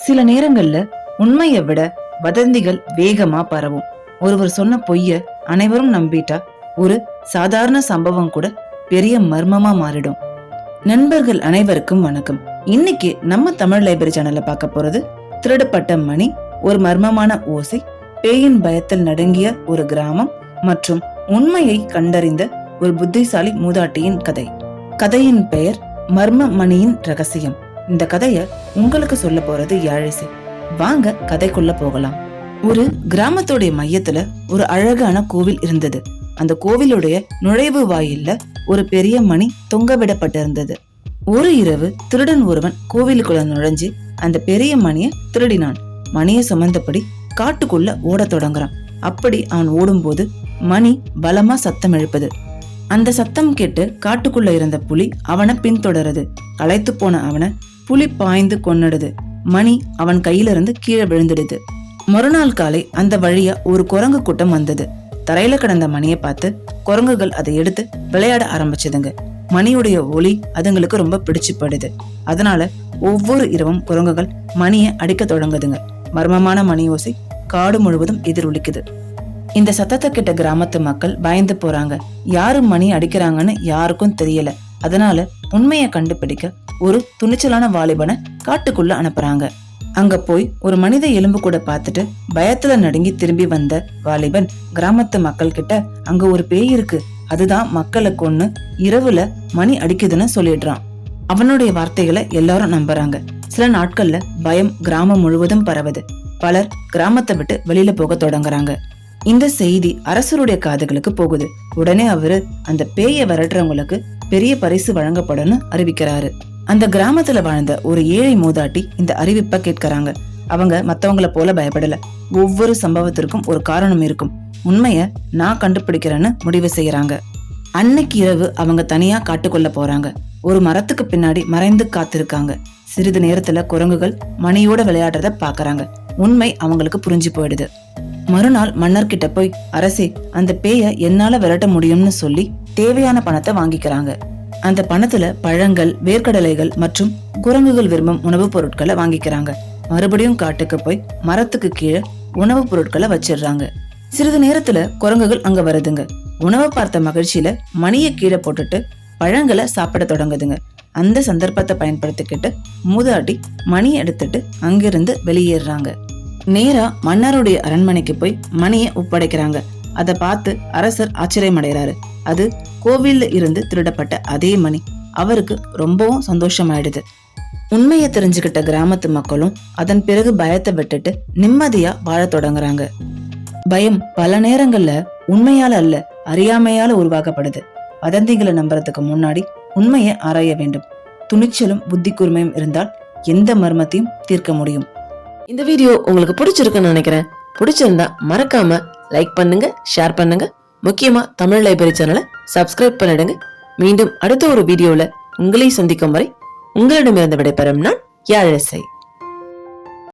சில நேரங்கள்ல உண்மையை விட வதந்திகள் வேகமா பரவும். ஒருவர் சொன்ன பொய்ய அனைவரும் நம்பிட்டா ஒரு சாதாரண சம்பவம் கூட பெரிய மர்மமா மாறிடும். நண்பர்கள் அனைவருக்கும் வணக்கம். இன்னைக்கு நம்ம தமிழ் லைப்ரரி சேனல்ல பார்க்க போறது திருடப்பட்ட மணி, ஒரு மர்மமான ஓசை, பேயின் பயத்தில் நடுங்கிய ஒரு கிராமம் மற்றும் உண்மையை கண்டறிந்த ஒரு புத்திசாலி மூதாட்டியின் கதை. கதையின் பெயர் மர்ம மணியின் ரகசியம். இந்த கதைய உங்களுக்கு சொல்ல போறது யாழிசை. வாங்க கதைக்குள்ள போகலாம். ஒரு கிராமத்துடைய மையத்துல ஒரு அழகான கோவில் இருந்தது. அந்த கோவிலுடைய நுழைவு வாயில்ல ஒரு பெரிய மணி தொங்க விடப்பட்டிருந்தது. ஒரு இரவு திருடன் ஒருவன் கோவிலுக்குள்ள நுழைஞ்சு அந்த பெரிய மணிய திருடினான். மணியை சுமந்தபடி காட்டுக்குள்ள ஓட தொடங்குறான். அப்படி அவன் ஓடும்போது மணி பலமா சத்தம் எழுப்புது. அந்த சத்தம் கேட்டு காட்டுக்குள்ள இருந்த புலி அவனை பின்தொடருது. களைத்து போன அவனை புலி பாய்ந்து கொன்னுடுது. மணி அவன் கையில இருந்து கீழே விழுந்துடுது. மறுநாள் காலை அந்த வழியா ஒரு குரங்கு கூட்டம் வந்தது. தரையில கிடந்த மணியை பார்த்து குரங்குகள் அதை எடுத்து விளையாட ஆரம்பிச்சதுங்க. மணியுடைய ஒலி அதுங்களுக்கு ரொம்ப பிடிச்சு படுது. அதனால ஒவ்வொரு இரவும் குரங்குகள் மணியை அடிக்க தொடங்குதுங்க. மர்மமான மணி ஓசை காடு முழுவதும் எதிரொலிக்குது. இந்த சத்தத்தை கிட்ட கிராமத்து மக்கள் பயந்து போறாங்க. யாரு மணி அடிக்கிறாங்கன்னு யாருக்கும் தெரியல. அதனால உண்மையை கண்டுபிடிக்க ஒரு துணிச்சலான வாலிபனை காட்டுக்குள்ள அனுப்புறாங்க. அங்க போய் ஒரு மனித எலும்பு கூட பார்த்துட்டு பயத்துல நடுங்கி திரும்பி வந்த வாலிபன் கிராமத்து மக்கள் கிட்ட அங்க ஒரு பேய் இருக்கு, அதுதான் மக்களை கொன்னு இரவுல மணி அடிக்குதுன்னு சொல்லிடுறான். அவனுடைய வார்த்தைகளை எல்லாரும் நம்புறாங்க. சில நாட்கள்ல பயம் கிராமம் முழுவதும் பரவுது. பலர் கிராமத்தை விட்டு வெளியில போக தொடங்குறாங்க. இந்த செய்தி அரசருடைய காதுகளுக்கு போகுது. உடனே அவரு அந்த பேயை விரட்டுறவங்களுக்கு பெரிய பரிசு வழங்கப்படும்னு அறிவிக்கிறாரு. அந்த கிராமத்துல வாழ்ந்த ஒரு ஏழை மூதாட்டி இந்த அறிவிப்பை கேட்கறாங்க. அவங்க மத்தவங்களை போல பயப்படல. ஒவ்வொரு சம்பவத்திற்கும் ஒரு காரணம் இருக்கும், உண்மைய நான் கண்டுபிடிக்கிறேன்னு முடிவு செய்யறாங்க. அன்னைக்கு இரவு அவங்க தனியா காட்டுக்குள்ள போறாங்க. ஒரு மரத்துக்கு பின்னாடி மறைந்து காத்திருக்காங்க. சிறிது நேரத்துல குரங்குகள் மணியோட விளையாடுறத பாக்குறாங்க. உண்மை அவங்களுக்கு புரிஞ்சு போயிடுது. மறுநாள் மன்னர் கிட்ட போய், அரசே, அந்த பேய என்னால விரட்ட முடியும்னு சொல்லி தேவையான பணத்தை வாங்கிக்கிறாங்க. அந்த பணத்துல பழங்கள், வேர்க்கடலைகள் மற்றும் குரங்குகள் விரும்பும் உணவுப் பொருட்களை வாங்கிக்கிறாங்க. மறுபடியும் காட்டுக்கு போய் மரத்துக்கு கீழே உணவுப் பொருட்களை வச்சிடுறாங்க. சிறிது நேரத்துல குரங்குகள் அங்க வருதுங்க. உணவை பார்த்த மகிழ்ச்சியில மணியை கீழே போட்டுட்டு பழங்களை சாப்பிட தொடங்குதுங்க. அந்த சந்தர்ப்பத்தை பயன்படுத்திக்கிட்டு மூதாட்டி மணி எடுத்துட்டு அங்கிருந்து வெளியேறாங்க. நேரா மன்னருடைய அரண்மனைக்கு போய் மணியை ஒப்படைக்கிறாங்க. அதை பார்த்து அரசர் ஆச்சரியம் அடைகிறாரு. அது கோவில்ல இருந்து திருடப்பட்ட அதே மணி. அவருக்கு ரொம்பவும் சந்தோஷமாயிடுது. உண்மையை தெரிஞ்சுக்கிட்ட கிராமத்து மக்களும் அதன் பிறகு பயத்தை விட்டுட்டு நிம்மதியா வாழ தொடங்குறாங்க. பயம் பல நேரங்கள்ல உண்மையால அல்ல, அறியாமையால உருவாக்கப்படுது. வதந்திகளை நம்புறதுக்கு முன்னாடி உண்மையை ஆராய வேண்டும். துணிச்சலும் புத்தி கூர்மையும் இருந்தால் எந்த மர்மத்தையும் தீர்க்க முடியும். இந்த வீடியோ உங்களுக்கு பிடிச்சிருக்குன்னு நினைக்கிறேன். பிடிச்சிருந்தா மறக்காம லைக் பண்ணுங்க, ஷேர் பண்ணுங்க. முக்கியமா தமிழ் லைப்ரரி சேனலை சப்ஸ்கிரைப் பண்ணிடுங்க. மீண்டும் அடுத்த ஒரு வீடியோல உங்களை சந்திக்கும் வரை உங்களிடமிருந்து விடைபெறும் நான் யாழிசை.